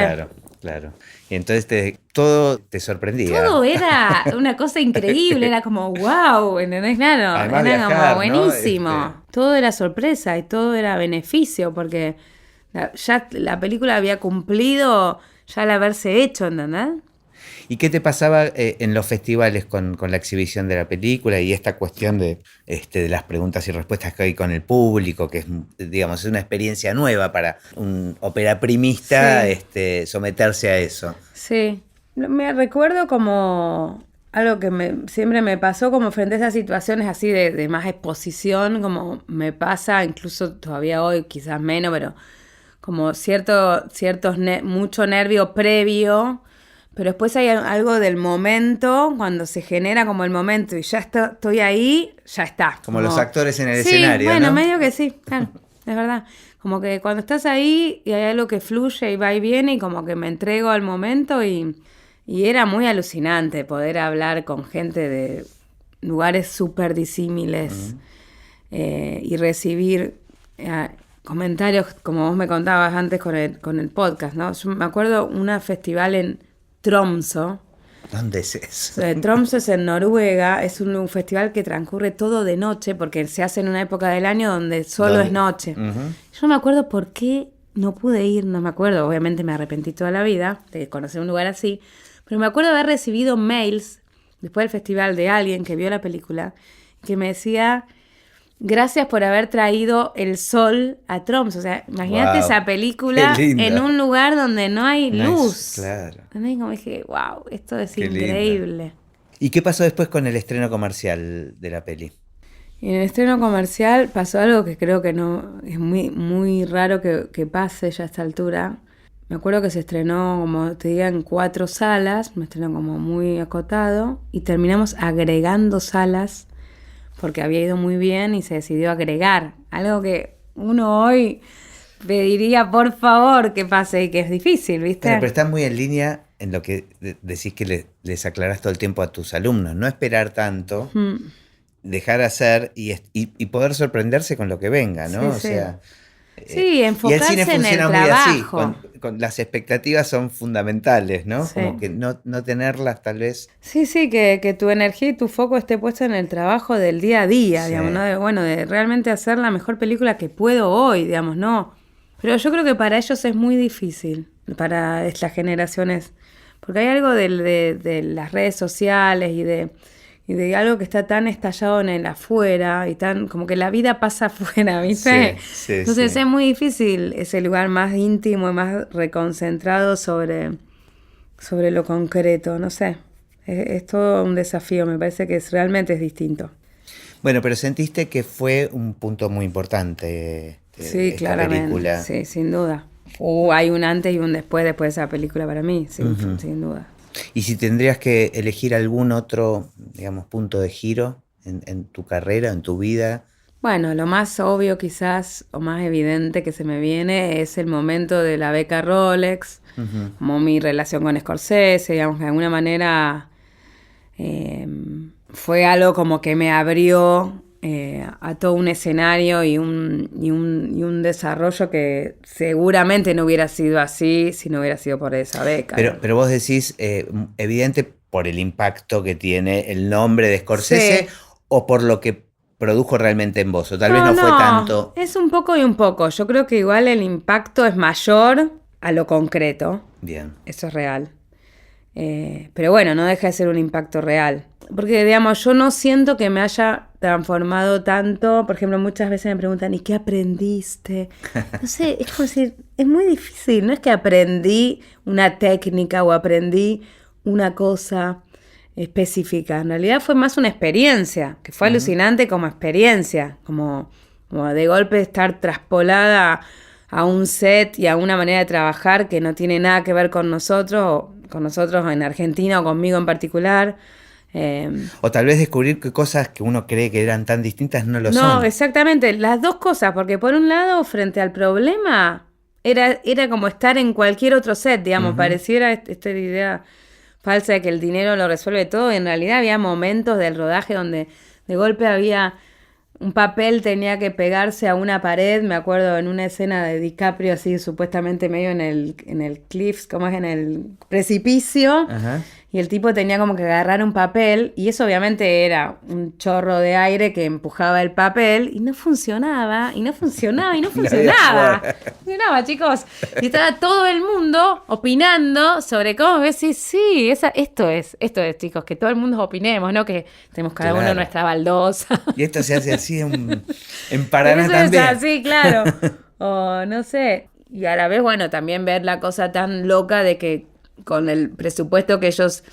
Claro. Y entonces todo te sorprendía. Todo era una cosa increíble, era como wow, ¿entendés? Claro, además era viajar, como buenísimo. ¿No? Todo era sorpresa y todo era beneficio porque... ya la película había cumplido ya al haberse hecho, ¿entendés? ¿Y qué te pasaba en los festivales con la exhibición de la película y esta cuestión de las preguntas y respuestas que hay con el público, que es, digamos, es una experiencia nueva para un operaprimista, sí. Someterse a eso? Sí, me recuerdo como algo que siempre me pasó como frente a esas situaciones así de más exposición, como me pasa incluso todavía hoy, quizás menos, pero... como mucho nervio previo, Pero después hay algo del momento, cuando se genera como el momento y ya estoy ahí, ya está. Como los actores en el sí, escenario, bueno, ¿no? medio que sí, claro, es verdad. Como que cuando estás ahí y hay algo que fluye y va y viene y como que me entrego al momento y era muy alucinante poder hablar con gente de lugares súper disímiles y recibir comentarios como vos me contabas antes con el podcast, ¿no? Yo me acuerdo una festival en Tromsø. ¿Dónde es eso? Tromsø es en Noruega, es un festival que transcurre todo de noche porque se hace en una época del año donde solo es noche. Uh-huh. Yo no me acuerdo por qué no pude ir, no me acuerdo, obviamente me arrepentí toda la vida de conocer un lugar así, pero me acuerdo de haber recibido mails después del festival de alguien que vio la película que me decía: gracias por haber traído el sol a Tromsø. O sea, imagínate esa película en un lugar donde no hay luz. Claro. También como dije, wow, esto es Qué increíble. Linda. ¿Y qué pasó después con el estreno comercial de la peli? Y en el estreno comercial pasó algo que creo que no es muy, muy raro que pase ya a esta altura. Me acuerdo que se estrenó, como te diga, en 4 salas, me estrenó como muy acotado, y terminamos agregando salas porque había ido muy bien y se decidió agregar. Algo que uno hoy pediría por favor que pase y que es difícil, ¿viste? Pero está muy en línea en lo que decís que les aclarás todo el tiempo a tus alumnos. No esperar tanto, dejar hacer y poder sorprenderse con lo que venga, ¿no? Sí, o sí. sea, sí, enfocarse y el cine en el funciona muy así. trabajo. Con las expectativas son fundamentales, ¿no? Sí. Como que no tenerlas tal vez. Sí, que tu energía y tu foco esté puesto en el trabajo del día a día, Sí. digamos, ¿no? De realmente hacer la mejor película que puedo hoy, digamos, ¿no? Pero yo creo que para ellos es muy difícil, para las generaciones, porque hay algo de las redes sociales y de algo que está tan estallado en el afuera y tan como que la vida pasa afuera, ¿viste? Sí, Entonces sí. es muy difícil ese lugar más íntimo y más reconcentrado sobre lo concreto, no sé. Es todo un desafío, me parece que realmente es distinto. Bueno, pero sentiste que fue un punto muy importante Sí, esta claramente, película. sí, sin duda. Hay un antes y un después de esa película para mí, sin duda. Y si tendrías que elegir algún otro, digamos, punto de giro en tu carrera, en tu vida. Bueno, lo más obvio quizás, o más evidente que se me viene, es el momento de la beca Rolex, como mi relación con Scorsese, digamos que de alguna manera fue algo como que me abrió a todo un escenario y un desarrollo que seguramente no hubiera sido así si no hubiera sido por esa beca. Pero vos decís, evidente por el impacto que tiene el nombre de Scorsese, Sí. o por lo que produjo realmente en vos, o tal vez no fue tanto. Es un poco y un poco. Yo creo que igual el impacto es mayor a lo concreto. Bien. Eso es real. Pero bueno, no deja de ser un impacto real. Porque, digamos, yo no siento que me haya transformado tanto. Por ejemplo, muchas veces me preguntan, ¿y qué aprendiste? No sé, es como decir, es muy difícil. No es que aprendí una técnica o aprendí una cosa específica. En realidad fue más una experiencia, que fue alucinante como experiencia. Como de golpe estar traspolada a un set y a una manera de trabajar que no tiene nada que ver con nosotros en Argentina o conmigo en particular. O tal vez descubrir que cosas que uno cree que eran tan distintas no lo son. No, exactamente, las dos cosas, porque por un lado, frente al problema, era como estar en cualquier otro set, digamos, pareciera esta idea falsa de que el dinero lo resuelve todo, y en realidad había momentos del rodaje donde de golpe había un papel, tenía que pegarse a una pared, me acuerdo en una escena de DiCaprio así supuestamente medio en el cliff, como es en el precipicio. Ajá. Y el tipo tenía como que agarrar un papel, y eso obviamente era un chorro de aire que empujaba el papel, y no funcionaba, y no funcionaba. No funcionaba, chicos. Y estaba todo el mundo opinando sobre cómo ves, sí, esto es, chicos, que todo el mundo opinemos, ¿no? Que tenemos cada uno nuestra baldosa. Y esto se hace así en Paraná eso también. Es así, claro. O no sé. Y a la vez, bueno, también ver la cosa tan loca de que con el presupuesto que ellos,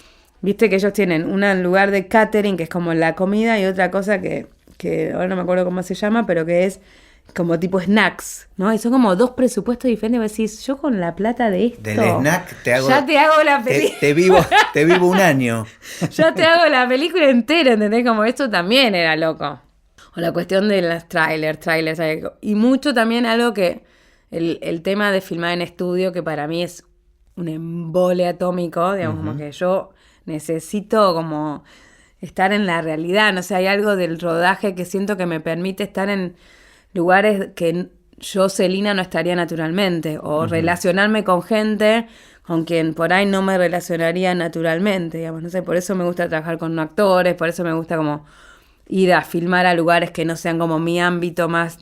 viste que ellos tienen un lugar de catering que es como la comida y otra cosa que ahora no me acuerdo cómo se llama, pero que es como tipo snacks, ¿no? Y son como 2 presupuestos diferentes. Vos decís, yo con la plata de esto... Del snack te hago... Ya te hago la película. Te vivo un año. Ya te hago la película entera, ¿entendés? Como esto también era loco. O la cuestión de los trailers. Y mucho también algo que... El tema de filmar en estudio, que para mí es un embole atómico, digamos, como que yo necesito como estar en la realidad. No sé, hay algo del rodaje que siento que me permite estar en lugares que yo, Celina, no estaría naturalmente. O relacionarme con gente con quien por ahí no me relacionaría naturalmente, digamos. No sé, por eso me gusta trabajar con actores, por eso me gusta como ir a filmar a lugares que no sean como mi ámbito más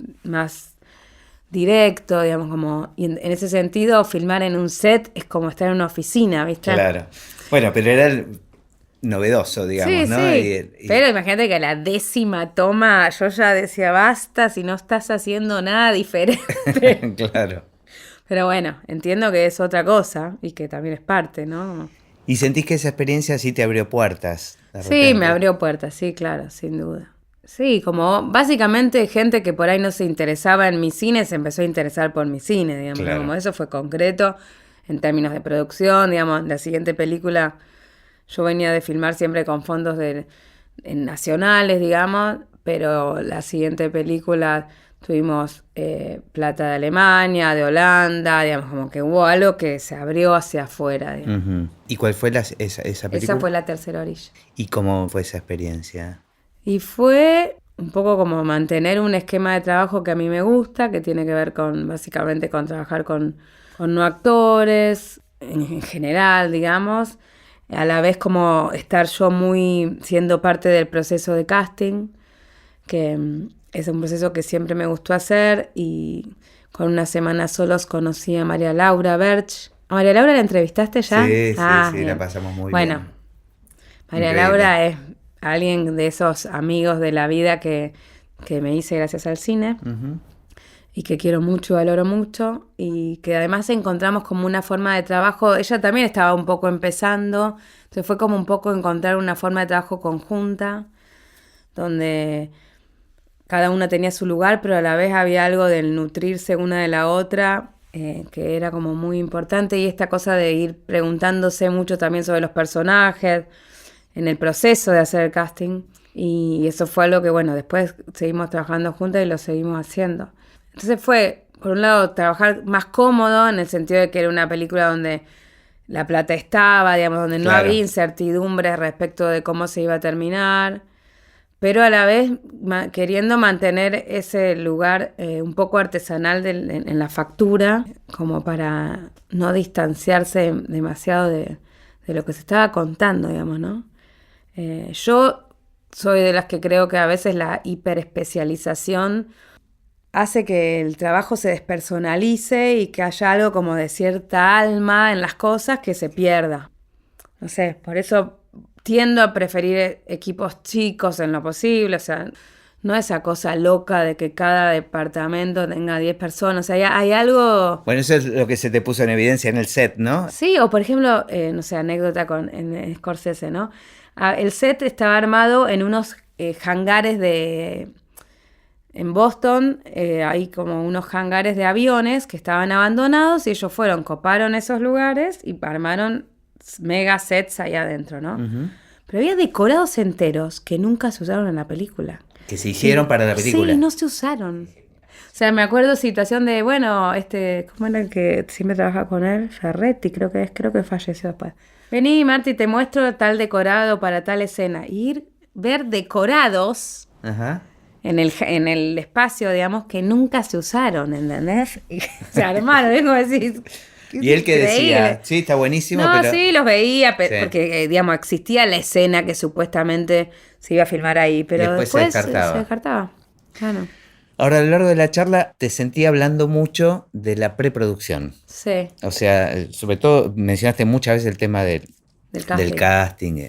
directo, digamos, como... Y en ese sentido, filmar en un set es como estar en una oficina, ¿viste? Claro. Bueno, pero era novedoso, digamos, sí, ¿no? Sí. Pero imagínate que a la 10ª toma yo ya decía, basta, si no estás haciendo nada diferente. Claro. Pero bueno, entiendo que es otra cosa y que también es parte, ¿no? ¿Y sentís que esa experiencia sí te abrió puertas? Sí, me abrió puertas, sí, claro, sin duda. Sí, como básicamente gente que por ahí no se interesaba en mi cine se empezó a interesar por mi cine, digamos. Claro. Como eso fue concreto en términos de producción, digamos. La siguiente película yo venía de filmar siempre con fondos nacionales, digamos, pero la siguiente película tuvimos plata de Alemania, de Holanda, digamos, como que hubo algo que se abrió hacia afuera, digamos. ¿Y cuál fue esa película? Esa fue La Tercera Orilla. ¿Y cómo fue esa experiencia? Y fue un poco como mantener un esquema de trabajo que a mí me gusta, que tiene que ver con, básicamente, con trabajar con no actores, en general, digamos. A la vez como estar yo muy siendo parte del proceso de casting, que es un proceso que siempre me gustó hacer, y con Una semana solos conocí a María Laura Berch. ¿A María Laura la entrevistaste ya? Sí, Bien. la pasamos muy bien. Bueno, María Increíble. Laura es alguien de esos amigos de la vida que me hice gracias al cine y que quiero mucho, valoro mucho, y que además encontramos como una forma de trabajo. Ella también estaba un poco empezando, entonces fue como un poco encontrar una forma de trabajo conjunta donde cada una tenía su lugar, pero a la vez había algo del nutrirse una de la otra, que era como muy importante, y esta cosa de ir preguntándose mucho también sobre los personajes en el proceso de hacer el casting, y eso fue algo que, bueno, después seguimos trabajando juntas y lo seguimos haciendo. Entonces fue, por un lado, trabajar más cómodo, en el sentido de que era una película donde la plata estaba, digamos, donde no Claro. había incertidumbre respecto de cómo se iba a terminar, pero a la vez queriendo mantener ese lugar un poco artesanal en la factura, como para no distanciarse demasiado de lo que se estaba contando, digamos, ¿no? Yo soy de las que creo que a veces la hiperespecialización hace que el trabajo se despersonalice y que haya algo como de cierta alma en las cosas que se pierda. No sé, por eso tiendo a preferir equipos chicos en lo posible, o sea, no esa cosa loca de que cada departamento tenga 10 personas, o sea, hay algo... Bueno, eso es lo que se te puso en evidencia en el set, ¿no? Sí, o por ejemplo, no sé, anécdota en Scorsese, ¿no? El set estaba armado en unos hangares en Boston, hay como unos hangares de aviones que estaban abandonados y ellos coparon esos lugares y armaron mega sets ahí adentro, ¿no? Pero había decorados enteros que nunca se usaron en la película. Que se hicieron para la película. Sí, no se usaron. O sea, me acuerdo situación de, bueno, ¿cómo era el que siempre trabaja con él? Ferretti, creo que falleció después. Vení, Marti, te muestro tal decorado para tal escena. Ver decorados Ajá. en el espacio, digamos, que nunca se usaron, ¿entendés? Y se armaron, es como decir... Y él que decía, sí, está buenísimo, no, pero... sí, los veía, Sí. porque, digamos, existía la escena que supuestamente se iba a filmar ahí, pero Después se después descartaba. se descartaba. Claro. Ahora, a lo largo de la charla te sentí hablando mucho de la preproducción. Sí, O sea, sobre todo mencionaste muchas veces el tema del casting. del casting.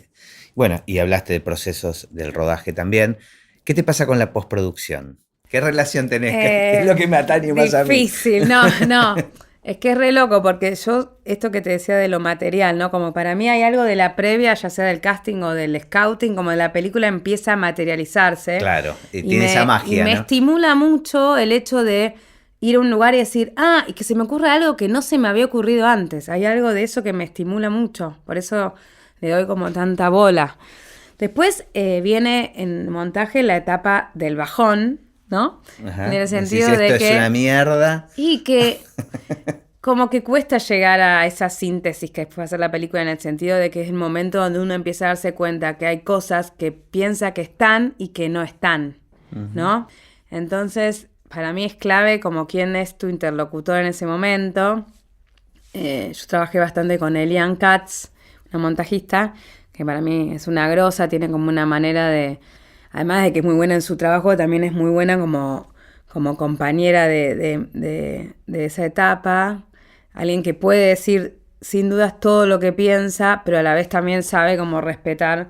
Bueno, y hablaste de procesos del rodaje también. ¿Qué te pasa con la postproducción? ¿Qué relación tenés? ¿Qué es lo que me atañe más a mí? Difícil, no. Es que es re loco porque yo, esto que te decía de lo material, ¿no? Como para mí hay algo de la previa, ya sea del casting o del scouting, como de la película empieza a materializarse. Claro, y tiene esa magia, y me ¿no? estimula mucho el hecho de ir a un lugar y decir, y que se me ocurra algo que no se me había ocurrido antes. Hay algo de eso que me estimula mucho, por eso le doy como tanta bola. Después viene en montaje la etapa del bajón, ¿no? Ajá. En el Decís, sentido de esto que... es una mierda. Y que como que cuesta llegar a esa síntesis que después va a hacer la película, en el sentido de que es el momento donde uno empieza a darse cuenta que hay cosas que piensa que están y que no están, ¿no? Entonces, para mí es clave como quién es tu interlocutor en ese momento. Yo trabajé bastante con Eliane Katz, una montajista, que para mí es una grosa, tiene como una manera de... Además de que es muy buena en su trabajo, también es muy buena como compañera de esa etapa. Alguien que puede decir sin dudas todo lo que piensa, pero a la vez también sabe cómo respetar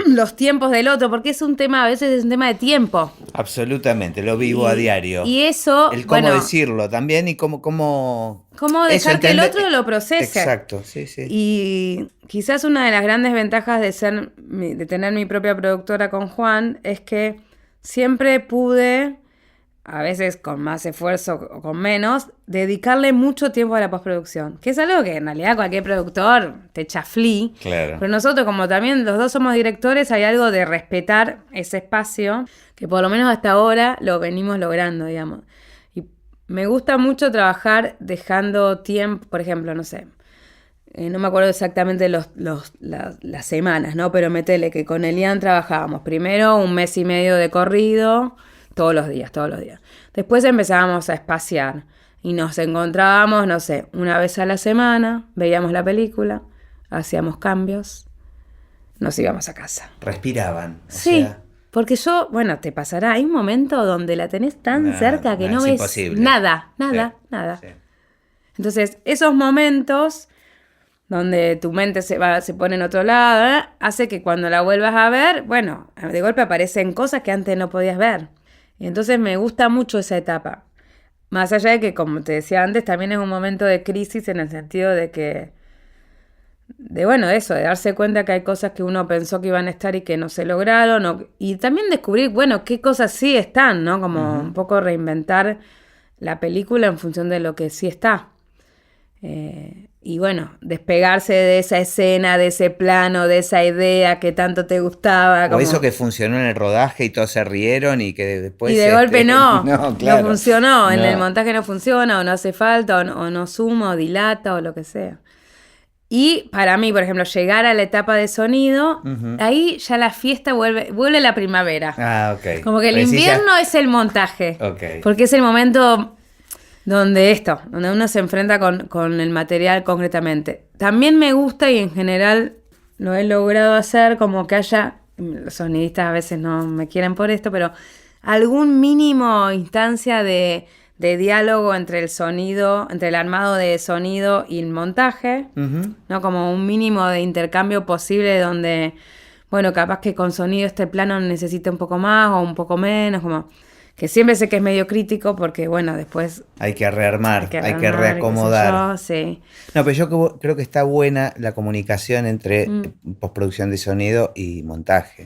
los tiempos del otro, porque es un tema, a veces es un tema de tiempo. Absolutamente, lo vivo a diario. Y eso, el cómo decirlo también y cómo dejar que el otro lo procese. Exacto, sí, sí. Y quizás una de las grandes ventajas de tener mi propia productora con Juan es que siempre pude, a veces con más esfuerzo o con menos, dedicarle mucho tiempo a la postproducción, que es algo que en realidad cualquier productor te echa flea. Claro. Pero nosotros, como también los dos somos directores, hay algo de respetar ese espacio, que por lo menos hasta ahora lo venimos logrando, digamos. Y me gusta mucho trabajar dejando tiempo, por ejemplo, no sé, no me acuerdo exactamente las semanas, ¿no? Pero metele que con Elian trabajábamos primero 1 mes y medio de corrido, todos los días. Después empezábamos a espaciar y nos encontrábamos, no sé, 1 vez a la semana, veíamos la película, hacíamos cambios, nos íbamos a casa. Respiraban. Sí, porque te pasará, hay un momento donde la tenés tan cerca que no ves imposible. nada. Sí. Entonces, esos momentos donde tu mente se pone en otro lado, hace que cuando la vuelvas a ver, de golpe aparecen cosas que antes no podías ver. Y entonces me gusta mucho esa etapa. Más allá de que, como te decía antes, también es un momento de crisis en el sentido de que, de darse cuenta que hay cosas que uno pensó que iban a estar y que no se lograron, y también descubrir, qué cosas sí están, ¿no? Como un poco reinventar la película en función de lo que sí está. Y despegarse de esa escena, de ese plano, de esa idea que tanto te gustaba. O eso que funcionó en el rodaje y todos se rieron y que después... Y de golpe no funcionó, no. En el montaje no funciona, o no hace falta, o no suma, o dilata, o lo que sea. Y para mí, por ejemplo, llegar a la etapa de sonido, ahí ya la fiesta vuelve la primavera. Ok. Como que el invierno es el montaje. Okay. Porque es el momento donde uno se enfrenta con el material concretamente. También me gusta, y en general lo he logrado hacer, como que haya, los sonidistas a veces no me quieren por esto, pero algún mínimo instancia de diálogo entre el sonido, entre el armado de sonido y el montaje, ¿no? Como un mínimo de intercambio posible donde, capaz que con sonido este plano necesita un poco más o un poco menos, como... Que siempre sé que es medio crítico porque, después... Hay que rearmar, hay que reacomodar. Sí. No, pero yo creo que está buena la comunicación entre postproducción de sonido y montaje.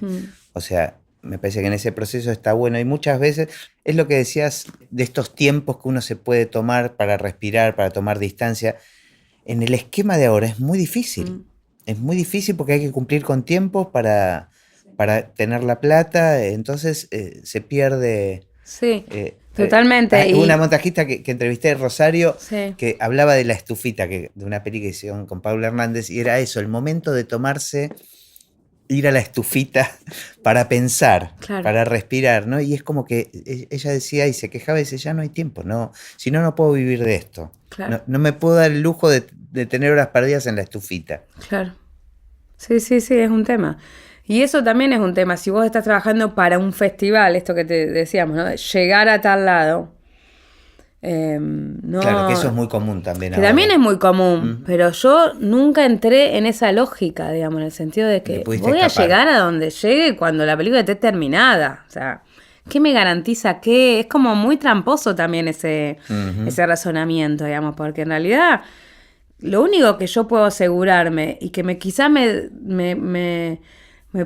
O sea, me parece que en ese proceso está bueno. Y muchas veces es lo que decías de estos tiempos que uno se puede tomar para respirar, para tomar distancia. En el esquema de ahora es muy difícil. Es muy difícil porque hay que cumplir con tiempos para tener la plata. Entonces se pierde... Sí, totalmente. Una montajista que entrevisté en Rosario, sí, que hablaba de la estufita, de una peli que hicieron con Paula Hernández, y era eso, el momento de ir a la estufita para pensar, claro, para respirar, ¿no? Y es como que ella decía y se quejaba y decía, ya no hay tiempo, si no puedo vivir de esto. Claro. No me puedo dar el lujo de tener horas perdidas en la estufita. Claro. Sí, es un tema. Y eso también es un tema. Si vos estás trabajando para un festival, esto que te decíamos, ¿no? Llegar a tal lado. Claro, que eso es muy común también. Que ahora también es muy común, pero yo nunca entré en esa lógica, digamos, en el sentido de que voy a llegar a donde llegue cuando la película esté terminada. O sea, ¿Qué me garantiza qué? Es como muy tramposo también ese razonamiento, digamos, porque en realidad lo único que yo puedo asegurarme y que quizá me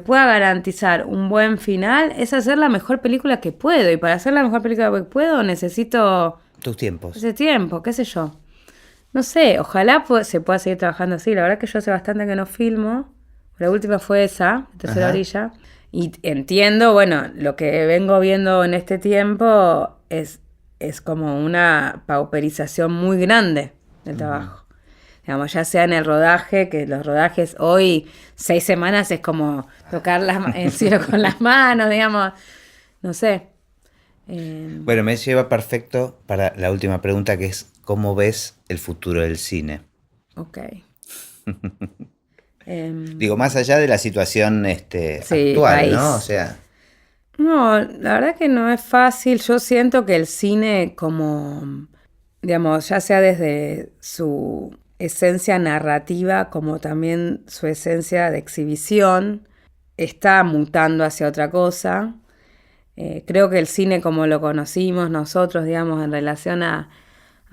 pueda garantizar un buen final es hacer la mejor película que puedo. Y para hacer la mejor película que puedo necesito Tus tiempos. ese tiempo, qué sé yo. No sé, ojalá se pueda seguir trabajando así. La verdad que yo hace bastante que no filmo. La última fue esa, Tercera Orilla. Y entiendo, bueno, lo que vengo viendo en este tiempo es como una pauperización muy grande del trabajo. Digamos, ya sea en el rodaje, que los rodajes hoy, 6 semanas es como tocar el cielo con las manos, digamos, no sé. Bueno, me lleva perfecto para la última pregunta, que es ¿cómo ves el futuro del cine? Ok. Digo, más allá de la situación Sí, actual, país. ¿no? O sea, No, la verdad que no es fácil. Yo siento que el cine como, digamos, ya sea desde su esencia narrativa como también su esencia de exhibición, está mutando hacia otra cosa. Creo que el cine como lo conocimos nosotros, digamos, en relación a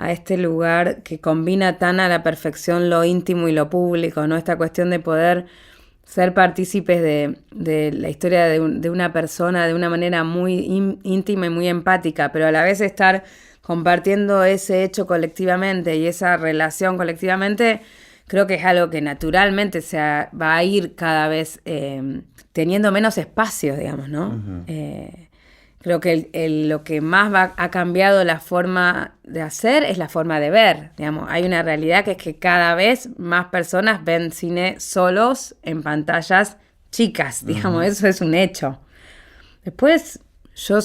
este lugar que combina tan a la perfección lo íntimo y lo público, ¿no? Esta cuestión de poder ser partícipes de la historia de una persona de una manera muy íntima y muy empática, pero a la vez estar compartiendo ese hecho colectivamente y esa relación colectivamente, creo que es algo que naturalmente va a ir cada vez teniendo menos espacios, digamos, ¿no? Creo que lo que más ha cambiado la forma de hacer es la forma de ver. Digamos, hay una realidad que es que cada vez más personas ven cine solos en pantallas chicas. Digamos, eso es un hecho. Después, yo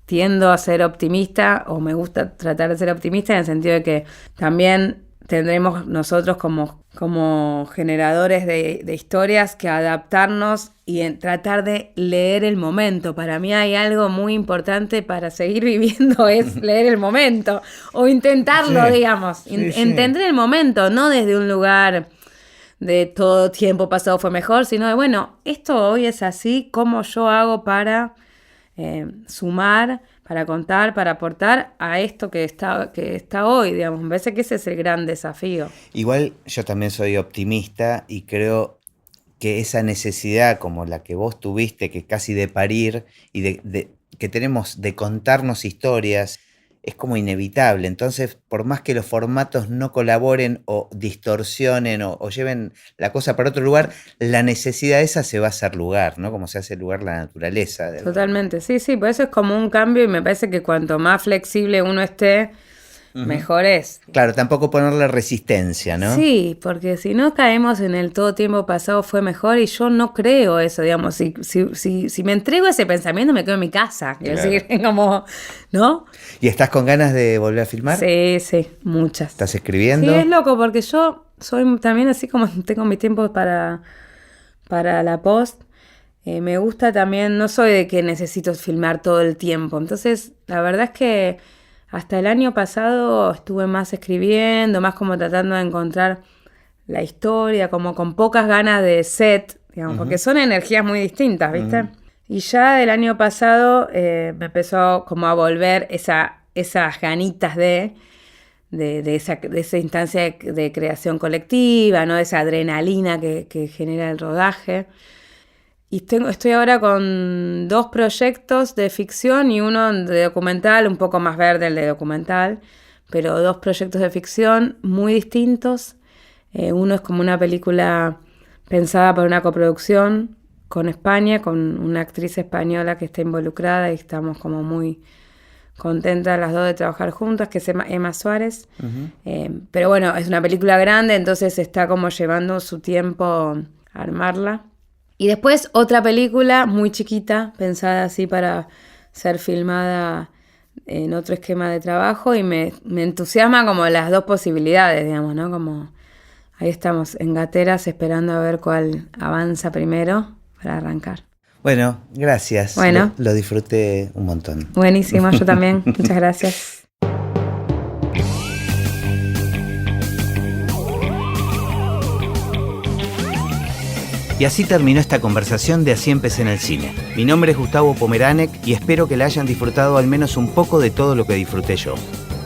tiendo a ser optimista, o me gusta tratar de ser optimista en el sentido de que también tendremos nosotros como generadores de historias que adaptarnos y tratar de leer el momento. Para mí hay algo muy importante para seguir viviendo, es leer el momento, o intentarlo, digamos, entender el momento, no desde un lugar de todo tiempo pasado fue mejor, sino de, bueno, esto hoy es así, ¿cómo yo hago para sumar, para contar, para aportar a esto que está hoy, digamos? Me parece que ese es el gran desafío. igual yo también soy optimista y creo que esa necesidad como la que vos tuviste, que casi de parir y que tenemos de contarnos historias, es como inevitable. Entonces, por más que los formatos no colaboren o distorsionen o lleven la cosa para otro lugar, la necesidad esa se va a hacer lugar, ¿no? Como se hace lugar la naturaleza. Totalmente, sí, por eso es como un cambio y me parece que cuanto más flexible uno esté, mejor es. Claro, tampoco ponerle resistencia, ¿no? Sí, porque si no caemos en el todo tiempo pasado fue mejor y yo no creo eso, digamos, si me entrego a ese pensamiento me quedo en mi casa, quiero decir, como, ¿no? ¿Y estás con ganas de volver a filmar? Sí, muchas. ¿Estás escribiendo? Sí, es loco porque yo soy también así como tengo mi tiempo para la post. Me gusta también, no soy de que necesito filmar todo el tiempo, entonces la verdad es que hasta el año pasado estuve más escribiendo, más como tratando de encontrar la historia, como con pocas ganas de set, digamos, porque son energías muy distintas, ¿viste? Y ya del año pasado me empezó como a volver esas ganitas de esa instancia de creación colectiva, ¿no? De esa adrenalina que genera el rodaje. Y estoy ahora con 2 proyectos de ficción y uno de documental, un poco más verde el de documental, pero 2 proyectos de ficción muy distintos. Uno es como una película pensada para una coproducción con España, con una actriz española que está involucrada y estamos como muy contentas las dos de trabajar juntas, que es Emma Suárez. Pero bueno, es una película grande, entonces está como llevando su tiempo a armarla. Y después otra película muy chiquita, pensada así para ser filmada en otro esquema de trabajo y me entusiasma como las 2 posibilidades, digamos, ¿no? Como ahí estamos en gateras esperando a ver cuál avanza primero para arrancar. Bueno, gracias. Bueno. Lo disfruté un montón. Buenísimo, yo también. Muchas gracias. Y Y así terminó esta conversación de Así empecé en el cine. Mi nombre es Gustavo Pomeranek y espero que la hayan disfrutado al menos un poco de todo lo que disfruté yo.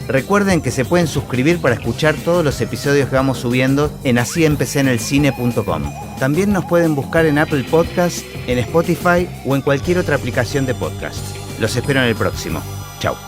Recuerden que se pueden suscribir para escuchar todos los episodios que vamos subiendo en asíempecéenelcine.com. También nos pueden buscar en Apple Podcast, en Spotify o en cualquier otra aplicación de podcast. Los espero en el próximo. Chau.